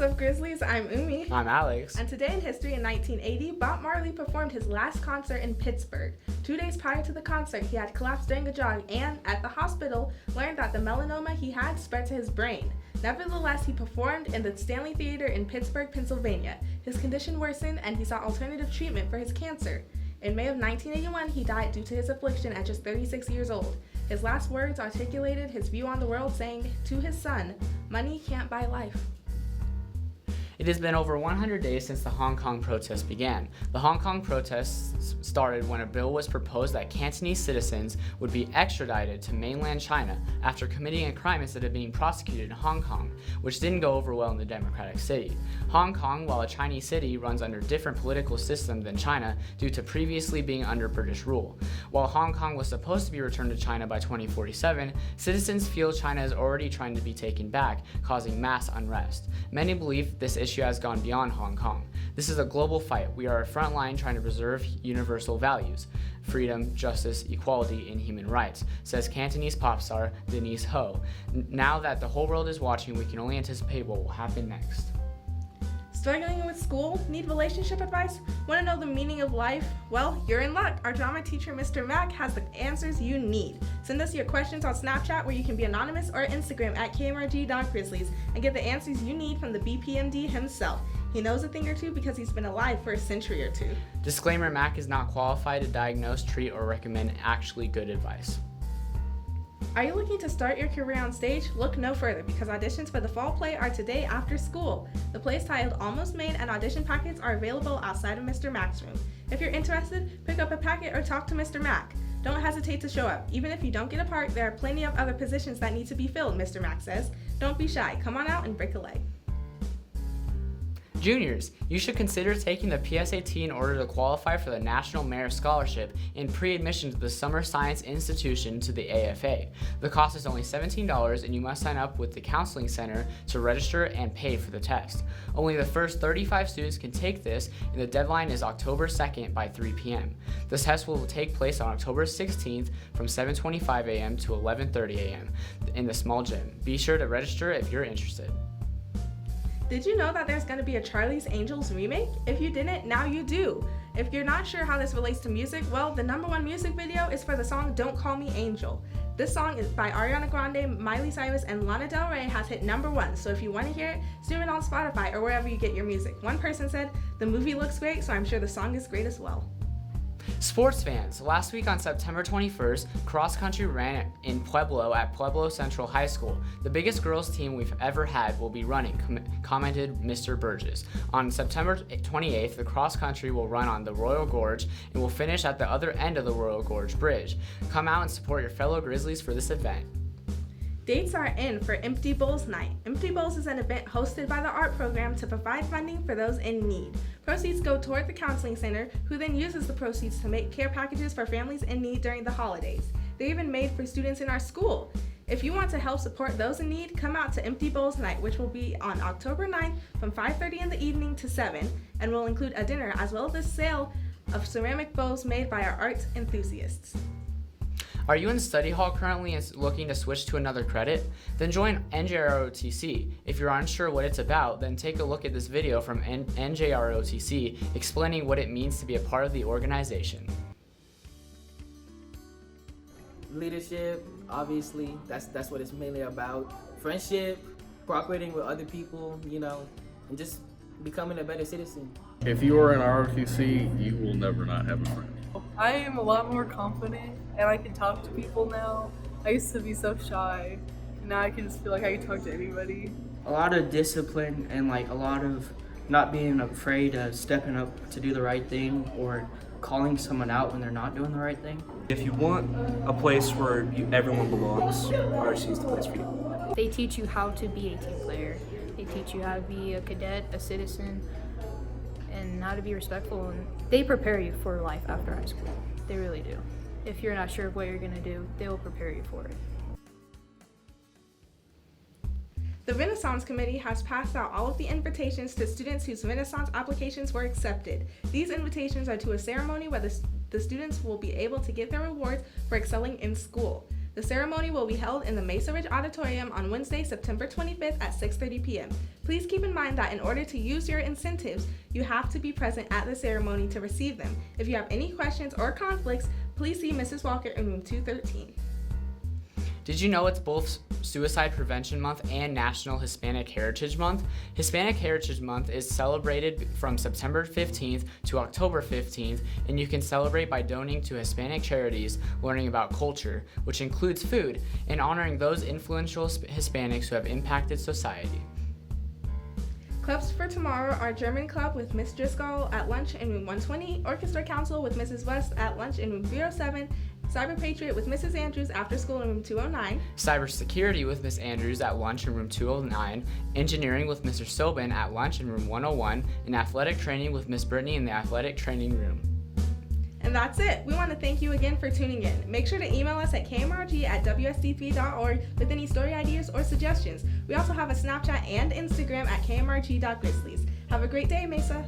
up, Grizzlies? I'm Umi. I'm Alex. And today in history, in 1980, Bob Marley performed his last concert in Pittsburgh. 2 days prior to the concert, he had collapsed during a jog and, at the hospital, learned that the melanoma he had spread to his brain. Nevertheless, he performed in the Stanley Theater in Pittsburgh, Pennsylvania. His condition worsened and he sought alternative treatment for his cancer. In May of 1981, he died due to his affliction at just 36 years old. His last words articulated his view on the world, saying to his son, "Money can't buy life." It has been over 100 days since the Hong Kong protests began. The Hong Kong protests started when a bill was proposed that Cantonese citizens would be extradited to mainland China after committing a crime instead of being prosecuted in Hong Kong, which didn't go over well in the democratic city. Hong Kong, while a Chinese city, runs under a different political system than China due to previously being under British rule. While Hong Kong was supposed to be returned to China by 2047, citizens feel China is already trying to be taken back, causing mass unrest. Many believe this issue has gone beyond Hong Kong. This is a global fight. We are a front line trying to preserve universal values, freedom, justice, equality, and human rights, says Cantonese pop star Denise Ho. Now that the whole world is watching, we can only anticipate what will happen next. Struggling with school? Need relationship advice? Want to know the meaning of life? Well, you're in luck. Our drama teacher, Mr. Mack, has the answers you need. Send us your questions on Snapchat, where you can be anonymous, or Instagram at KMRG.Grizzlies, and get the answers you need from the BPMD himself. He knows a thing or two because he's been alive for a century or two. Disclaimer: Mack is not qualified to diagnose, treat, or recommend actually good advice. Are you looking to start your career on stage? Look no further, because auditions for the fall play are today after school. The play is titled Almost Made, and audition packets are available outside of Mr. Mack's room. If you're interested, pick up a packet or talk to Mr. Mack. Don't hesitate to show up. Even if you don't get a part, there are plenty of other positions that need to be filled, Mr. Mack says. Don't be shy. Come on out and break a leg. Juniors, you should consider taking the PSAT in order to qualify for the National Merit Scholarship in pre-admission to the Summer Science Institution to the AFA. The cost is only $17, and you must sign up with the Counseling Center to register and pay for the test. Only the first 35 students can take this, and the deadline is October 2nd by 3 p.m. This test will take place on October 16th from 7:25 a.m. to 11:30 a.m. in the small gym. Be sure to register if you're interested. Did you know that there's going to be a Charlie's Angels remake? If you didn't, now you do. If you're not sure how this relates to music, well, the #1 music video is for the song Don't Call Me Angel. This song is by Ariana Grande, Miley Cyrus, and Lana Del Rey, has hit #1, so if you want to hear it, stream it on Spotify or wherever you get your music. One person said, "The movie looks great, so I'm sure the song is great as well." Sports fans, last week on September 21st, cross country ran in Pueblo at Pueblo Central High School. The biggest girls team we've ever had will be running, commented Mr. Burgess. On September 28th, the cross country will run on the Royal Gorge and will finish at the other end of the Royal Gorge Bridge. Come out and support your fellow Grizzlies for this event. Dates are in for Empty Bowls Night. Empty Bowls is an event hosted by the art program to provide funding for those in need. Proceeds go toward the Counseling Center, who then uses the proceeds to make care packages for families in need during the holidays. They're even made for students in our school. If you want to help support those in need, come out to Empty Bowls Night, which will be on October 9th from 5:30 in the evening to 7, and will include a dinner as well as the sale of ceramic bowls made by our art enthusiasts. Are you in study hall currently and looking to switch to another credit? Then join NJROTC. If you're unsure what it's about, then take a look at this video from NJROTC explaining what it means to be a part of the organization. Leadership, obviously, that's what it's mainly about. Friendship, cooperating with other people, and just becoming a better citizen. If you are in ROTC, you will never not have a friend. I am a lot more confident and I can talk to people now. I used to be so shy, and now I can just feel like I can talk to anybody. A lot of discipline and a lot of not being afraid of stepping up to do the right thing or calling someone out when they're not doing the right thing. If you want a place where everyone belongs, ROTC is the place for you. They teach you how to be a team player. They teach you how to be a cadet, a citizen, and how to be respectful. And they prepare you for life after high school. They really do. If you're not sure of what you're going to do, they will prepare you for it. The Renaissance Committee has passed out all of the invitations to students whose Renaissance applications were accepted. These invitations are to a ceremony where the students will be able to get their rewards for excelling in school. The ceremony will be held in the Mesa Ridge Auditorium on Wednesday, September 25th at 6:30 p.m. Please keep in mind that in order to use your incentives, you have to be present at the ceremony to receive them. If you have any questions or conflicts, please see Mrs. Walker in room 213. Did you know it's both Suicide Prevention Month and National Hispanic Heritage Month? Hispanic Heritage Month is celebrated from September 15th to October 15th, and you can celebrate by donating to Hispanic charities, learning about culture, which includes food, and honoring those influential Hispanics who have impacted society. Clubs for tomorrow are German Club with Miss Driscoll at lunch in room 120, Orchestra Council with Mrs. West at lunch in room 307, Cyber Patriot with Mrs. Andrews after school in room 209, Cybersecurity with Miss Andrews at lunch in room 209, Engineering with Mr. Sobin at lunch in room 101, and Athletic Training with Miss Brittany in the Athletic Training room. And that's it. We want to thank you again for tuning in. Make sure to email us at kmrg@wsd3.org with any story ideas or suggestions. We also have a Snapchat and Instagram at kmrg.grizzlies. Have a great day, Mesa.